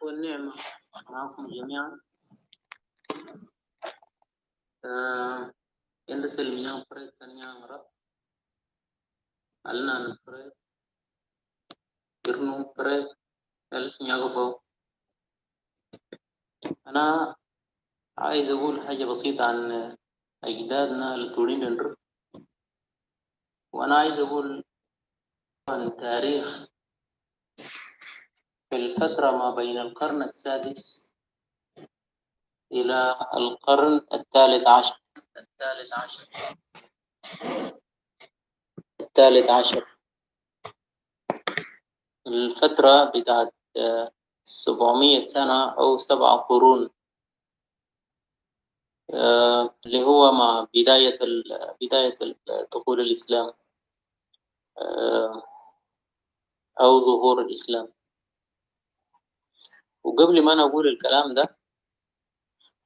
والنعمة معكم جميعا. Enda selminya pret tanya ngarap alna pret irnu pret السنيا قبو. أنا عايز أقول حاجة بسيطة عن أجدادنا التورين النر، وأنا عايز أقول عن تاريخ في الفترة ما بين القرن السادس إلى القرن الثالث عشر. الفترة بتاعت 700 سنة أو 7 قرون، اللي هو مع بداية دخول الإسلام أو ظهور الإسلام. وقبل ما أنا أقول الكلام ده،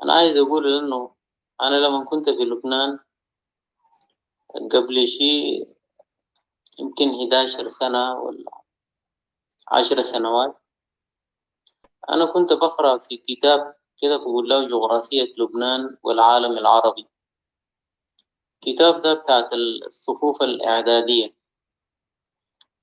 أنا عايز أقول إنه أنا لما كنت في لبنان قبل شيء يمكن 11 سنة ولا 10 سنوات، أنا كنت بقرأ في كتاب كده بقول له جغرافية لبنان والعالم العربي. الكتاب ده بتاعت الصفوف الإعدادية،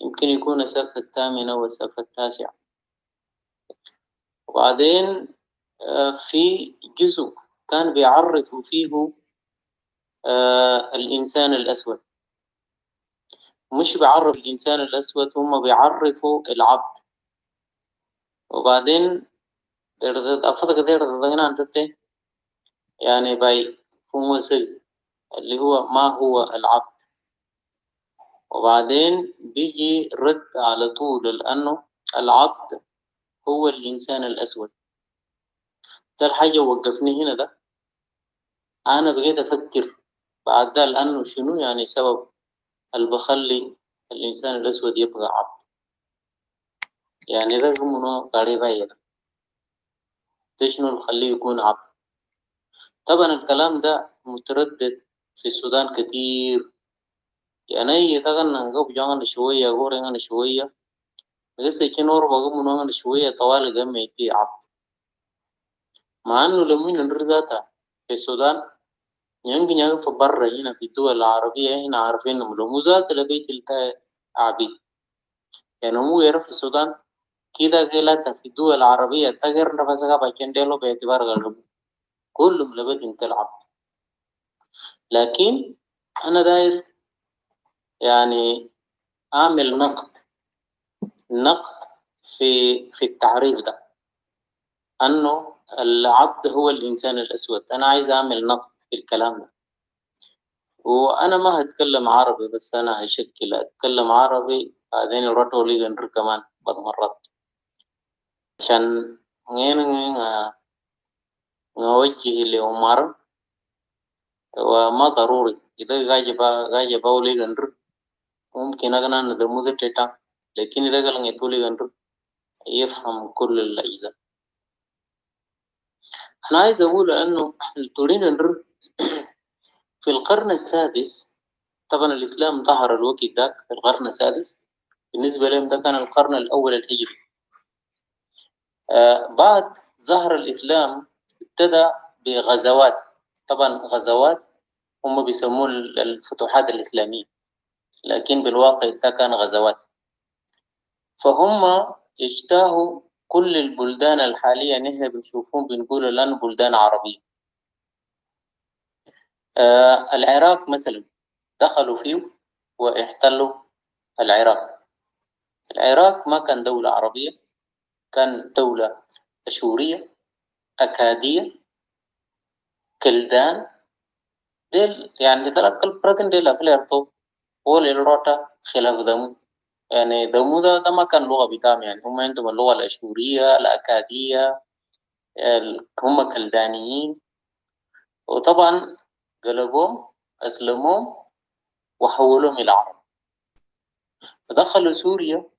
يمكن يكون الصف الثامن أو الصف التاسع. وبعدين في جزء كان بيعرفوا فيه الإنسان الأسود، مش بيعرف الإنسان الأسود، هم بيعرفوا العبد. وبعدين أفتكر كده تضغينا أنت يعني باي فموسل اللي هو ما هو العبد. وبعدين بيجي رد على طول لأنه العبد هو الإنسان الأسود. ده الحاجة وقفني هنا. ده أنا بقيت أفكر بعد ده لأنه شنو يعني سبب اللي بخلي الإنسان الأسود يبقى عبد. يعني ده منو قريبا يدا ده شنو اللي يخليه يكون عبد. طبعا الكلام ده متردد في السودان كتير. يعني يتغنى نقب جانا شوية غورنا شوية لسه كنور بقى منو شوية طوال قام يتي عبد. مع إنه لما نرزاتا في السودان يمكن يقف برا هنا في الدول العربية هنا عارفين إنه لو ذات لبيت التا عبيد. يعني مو يعرف في السودان كده قلت في الدول العربية تغير نفسها بكندلو باعتبار غيرهم كلهم لبيت انت العبد. لكن أنا داير يعني أعمل نقد في التعريف ده أنه العبد هو الإنسان الأسود. أنا عايز أعمل نقد في الكلام ده. وأنا ما هتكلم عربي بس، أنا هشكل أتكلم عربي بعدين يرتوا لي غنر كمان بعض مرات عشان نوجه لعمر. وما ضروري إذا غاجة باولي غنر ممكن أغنى ندمو تيتا، لكن إذا قال يتولي غنر يفهم كل الأجزاء. أنا عايز أقول أنه تولي غنر في القرن السادس. طبعا الإسلام ظهر الوقت ذاك في القرن السادس، بالنسبة لهم ده كان القرن الأول الهجري. بعد ظهر الإسلام ابتدى بغزوات. طبعا غزوات هم بيسموه الفتوحات الإسلامية، لكن بالواقع ده كان غزوات. فهم اجتاحوا كل البلدان الحالية نحن بنشوفهم بنقول لأنه بلدان عربية. العراق مثلا دخلوا فيه واحتلوا العراق. العراق ما كان دولة عربية، كان دولة أشورية أكادية كلدان. ديل يعني تلقى البراتين ديل أفليرتو والإلروتا خلاف دمو. يعني دمو ده ما كان لغة بتاعهم. يعني هم عندهم اللغة الأشورية الأكادية، هم كلدانيين. وطبعا قلبهم أسلمهم وحولهم إلى عرب. فدخلوا سوريا.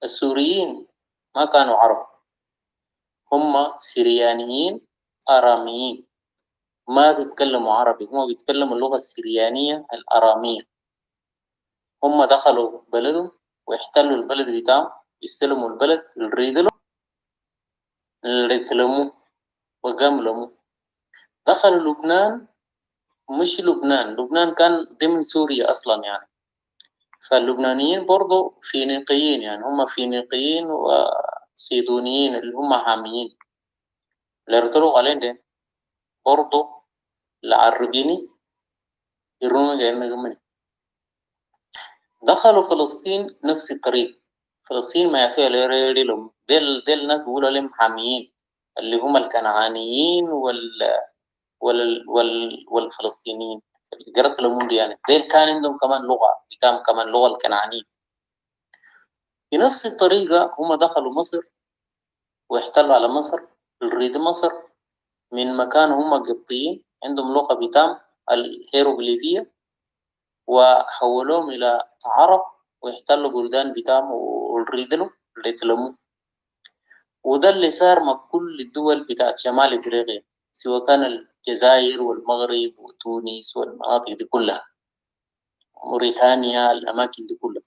السوريين ما كانوا عرب، هم سريانيين آراميين، ما بيتكلموا عربي، هم بيتكلموا اللغة السريانية الآرامية. هم دخلوا بلدهم واحتلوا البلد بتاعهم، يستلموا البلد الريدلو رتلمو وقملمو. دخلوا لبنان، مش لبنان كان ضمن سوريا أصلا يعني. فاللبنانيين برضو فينيقيين، يعني هم فينيقيين وصيدونيين اللي هم حاميين. اللي ارتلوا عليهم ده برضو العربيني يرونوا جايين مني. دخلوا فلسطين نفس الطريق. فلسطين ما فيها ليري لهم ديل ناس بيقولوا عليهم حاميين، اللي هم الكنعانيين والفلسطينيين. قرأت لهم دي يعني ديل كان عندهم كمان لغة بتاعهم، كمان لغة الكنعانيين. بنفس الطريقة هم دخلوا مصر واحتلوا على مصر. الريد مصر من مكان هم قبطيين عندهم لغة بتاعهم الهيروغليفية، وحولوهم إلى عرب واحتلوا بلدان بتاعهم والريدلو ريتلمو. وده اللي صار مع كل الدول بتاعت شمال إفريقيا، سواء كان الجزائر والمغرب وتونس والمناطق دي كلها، موريتانيا، الأماكن دي كلها.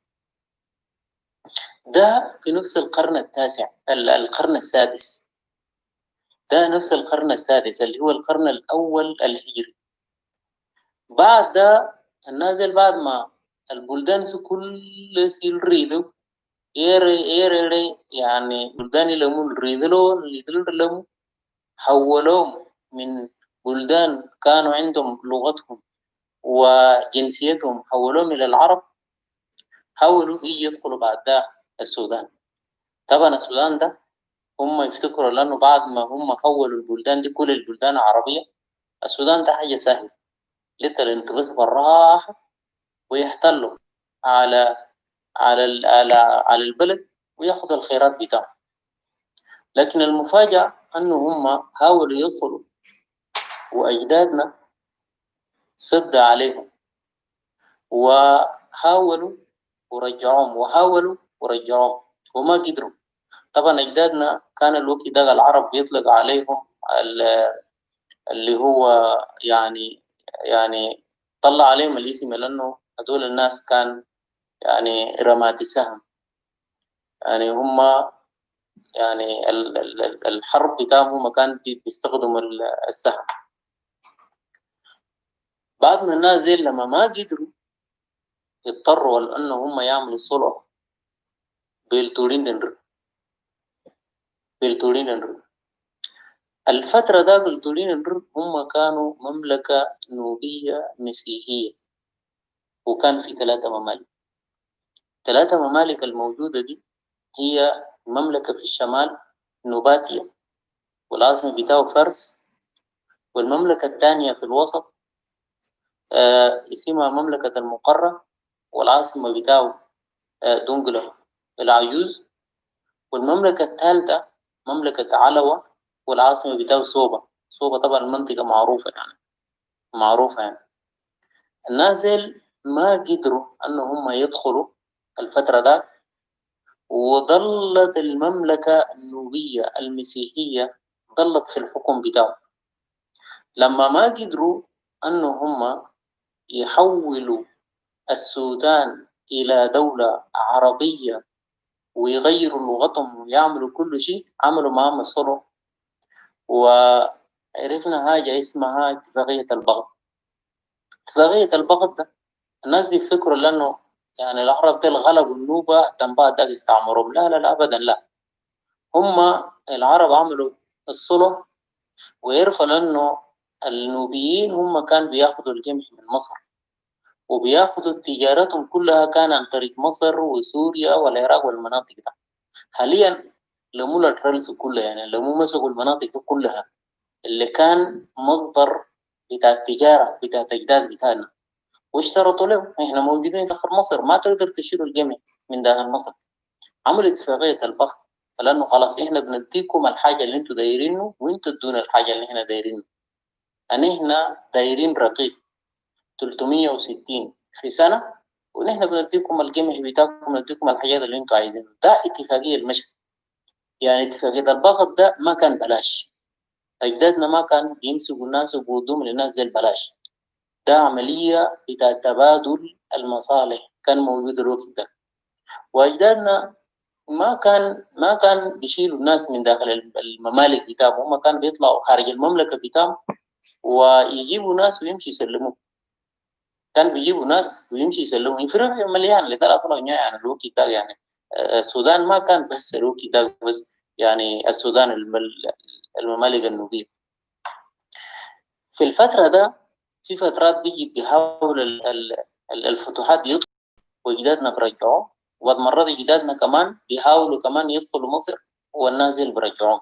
ده في نفس القرن التاسع، القرن السادس. ده نفس القرن السادس اللي هو القرن الأول الهجري. بعد ده النازل بعد ما البلدان كل سيل يري يعني بلدان لهم ريدلو حولوهم من بلدان كانوا عندهم لغتهم وجنسيتهم، حولوهم إلى العرب. حاولوا يدخلوا بعد ده السودان. طبعا السودان ده هم يفتكروا لأنه بعد ما هم حولوا البلدان دي كل البلدان العربية، السودان ده حاجة سهلة للانتباس بالراحة ويحتلوا على على البلد وياخدوا الخيرات بتاعهم. لكن المفاجأة أنه هم حاولوا يدخلوا وأجدادنا صد عليهم، وحاولوا ورجعوهم وما قدروا. طبعا أجدادنا كان الوقت ده العرب بيطلق عليهم اللي هو يعني طلع عليهم الاسم لأنه هدول الناس كان يعني رمات السهم. يعني هم يعني الحرب بتاعهم هم كان بيستخدموا السهم. بعد ما الناس زي لما ما قدروا يضطروا لأنه هم يعملوا صلح بيلتورين. الفترة ده بيلتورين هم كانوا مملكة نوبية مسيحية، وكان في 3 ممالك. 3 ممالك الموجودة دي هي مملكة في الشمال نوباتيا والعاصمة بتاعه فرس، والمملكة الثانية في الوسط اسمها مملكة المقرة والعاصمة بتاعه دونجلا العيوز، والمملكة الثالثة مملكة علوة والعاصمة بتاعه صوبة طبعا منطقة معروفة يعني. النازل ما قدروا أن هم يدخلوا الفترة ده، وظلت المملكة النوبية المسيحية ظلت في الحكم بتاعه. لما ما قدروا أن هم يحولوا السودان إلى دولة عربية ويغيروا لغتهم ويعملوا كل شيء، عملوا معهم الصلح، وعرفنا حاجة اسمها اتفاقية البغض. اتفاقية البغض ده الناس بيفتكروا لأنه يعني العرب دول غلبوا النوبة بعد ده بيستعمرهم. لا أبدا لا. هم العرب عملوا الصلح ويعرفوا لأنه النوبيين هم كان بياخدوا القمح من مصر، وبياخدوا تجارتهم كلها كان عن طريق مصر وسوريا والعراق والمناطق ده. حاليا لموا الرلس كلها، يعني لموا مسكوا المناطق دي كلها اللي كان مصدر بتاع التجارة بتاع الأجداد بتاعنا، واشترطوا له احنا موجودين داخل مصر ما تقدر تشيلوا القمح من داخل مصر. عملوا اتفاقية البخت، لأنه خلاص احنا بنديكم الحاجة اللي انتوا دايرينه وانتوا ادونا الحاجة اللي احنا دايرينه. يعني احنا دايرين رقيق 360 في سنة، ونحن بنديكم القمح بتاعكم، بنديكم الحاجات اللي انتوا عايزينها. ده اتفاقية المشي. يعني اتفاقية البغض ده ما كان بلاش. أجدادنا ما كان بيمسكوا الناس وبيودوهم للناس زي البلاش. ده عملية بتاع تبادل المصالح كان موجود الوقت ده. وأجدادنا ما كان بيشيلوا الناس من داخل الممالك بتاعهم، هم كان بيطلعوا خارج المملكة بتاعهم ويجيبوا ناس ويمشي يسلموا. كان بيجيبوا ناس ويمشي يسلموا. افريقيا مليان اللي طلعوا يعني له كتاب يعني. السودان ما كان بس له كتاب بس، يعني السودان الممالك النوبية في الفترة ده. في فترات بيجي بيحاول الفتوحات يدخلوا وجدادنا برجعوه، وبعد مرات جدادنا كمان بيحاولوا كمان يدخلوا مصر والناس دي برجعوه.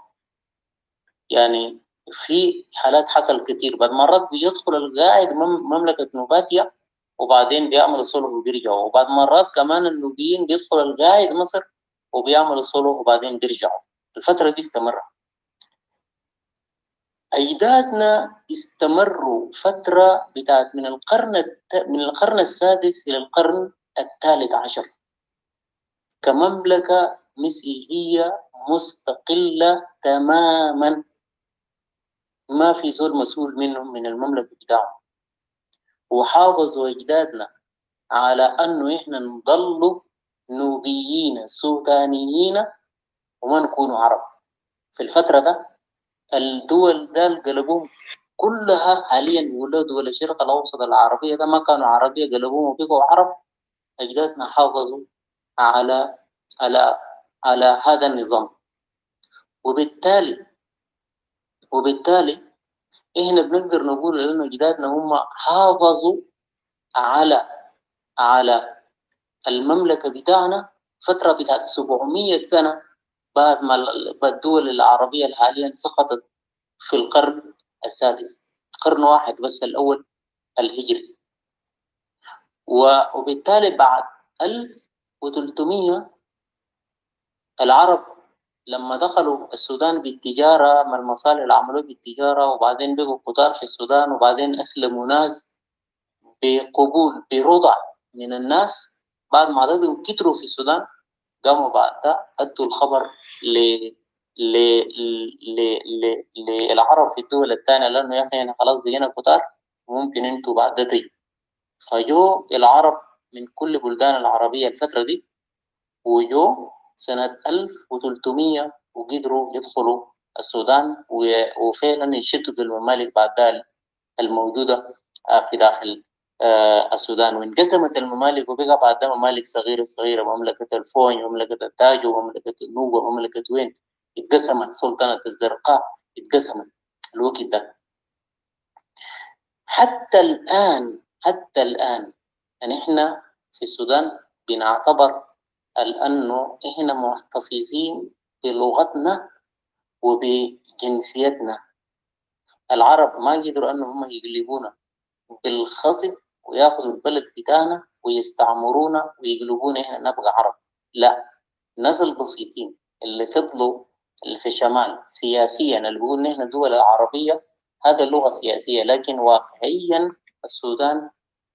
يعني في حالات حصل كتير. بعد مرات بيدخل القاعد مملكة نوباتيا وبعدين بيعملوا صلح وبيرجعوا، وبعد مرات كمان النوبيين بيدخل القاعد مصر وبيعملوا صلح وبعدين بيرجعوا. الفترة دي استمرت. أجدادنا استمروا فترة بتاعت من القرن السادس إلى القرن الثالث عشر كمملكة مسيحية مستقلة تماما، ما في زول مسؤول منهم من المملكة بتاعهم. وحافظوا أجدادنا على أنه إحنا نضلوا نوبيين سودانيين وما نكونوا عرب. في الفترة ده الدول ده قلبوهم كلها حاليا، ولا دول الشرق الأوسط العربية ده ما كانوا عربية، قلبوهم وبقوا عرب. أجدادنا حافظوا على على على هذا النظام. وبالتالي إحنا بنقدر نقول إن أجدادنا هم حافظوا على على المملكة بتاعنا فترة بتاعت 700 سنة بعد ما الدول العربية حاليا سقطت في القرن السادس، قرن واحد بس الأول الهجري. وبالتالي بعد 1300 العرب لما دخلوا السودان بالتجارة، ما المصالح اللي عملوه بالتجارة، وبعدين بقوا كتار في السودان، وبعدين أسلموا ناس بقبول برضع من الناس. بعد ما عددهم كتروا في السودان قاموا بعدها أدوا الخبر ل ل للعرب في الدول الثانية، لأنه يا أخي أنا خلاص بقينا كتار وممكن أنتوا بعد تيجوا. فجو العرب من كل بلدان العربية الفترة دي، وجو سنة 1300 وقدروا يدخلوا السودان وفعلا يشتتوا الممالك بعد ذلك الموجودة في داخل السودان. وانقسمت الممالك وبقى بعدها ممالك صغيرة صغيرة، مملكة الفوني، مملكة التاجو، مملكة النوبة، مملكة وين، اتقسمت. سلطنة الزرقاء اتقسمت الوقت ده. حتى الآن يعني احنا في السودان بنعتبر أنه احنا محتفظين بلغتنا وبجنسيتنا. العرب ما قدروا أنهم يقلبونا بالخصب وياخذوا البلد بتاعنا ويستعمرونا ويقلبونا احنا نبقى عرب. لا، الناس البسيطين اللي فضلوا اللي في الشمال سياسيا اللي بيقولوا احنا الدول العربية، هذا اللغة سياسية، لكن واقعيا السودان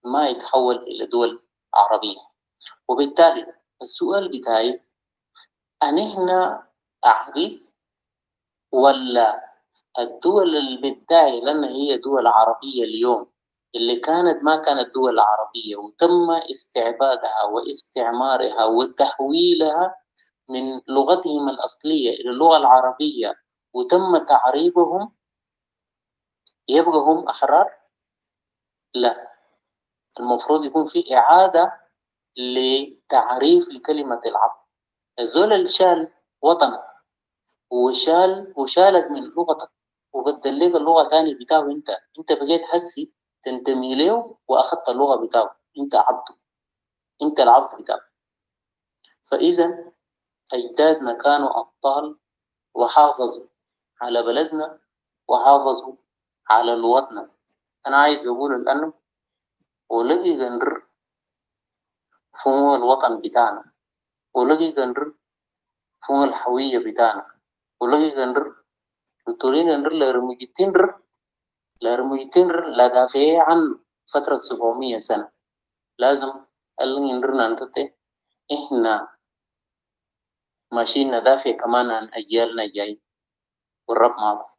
ما يتحول إلى دول عربية. وبالتالي السؤال بتاعي أن احنا عربي ولا الدول اللي بتدعي لنا هي دول عربية اليوم اللي ما كانت دول عربية وتم استعبادها واستعمارها وتحويلها من لغتهم الأصلية إلى اللغة العربية وتم تعريبهم، يبقى هم أحرار؟ لا، المفروض يكون في إعادة لتعريف لكلمة العرب. الزول اللي شال وطنك وشالك من لغتك وبدل لك اللغة تاني بتاعه، انت بقيت حسي تنتمي له واخدت اللغة بتاعه، انت عبده، انت العبد بتاعه. فاذا اجدادنا كانوا ابطال وحافظوا على بلدنا وحافظوا على لغتنا. انا عايز اقول لانه ولقي قنر فهو الوطن بتاعنا، ولقي قنر فهو الهوية بتاعنا، ولقي قنر التورين قنر لرميتين لدافع عن فترة 700 سنة. لازم اللي يندرنا نتتي إحنا ماشيين ندافع كمان عن أجيالنا الجاي، والرب معكم.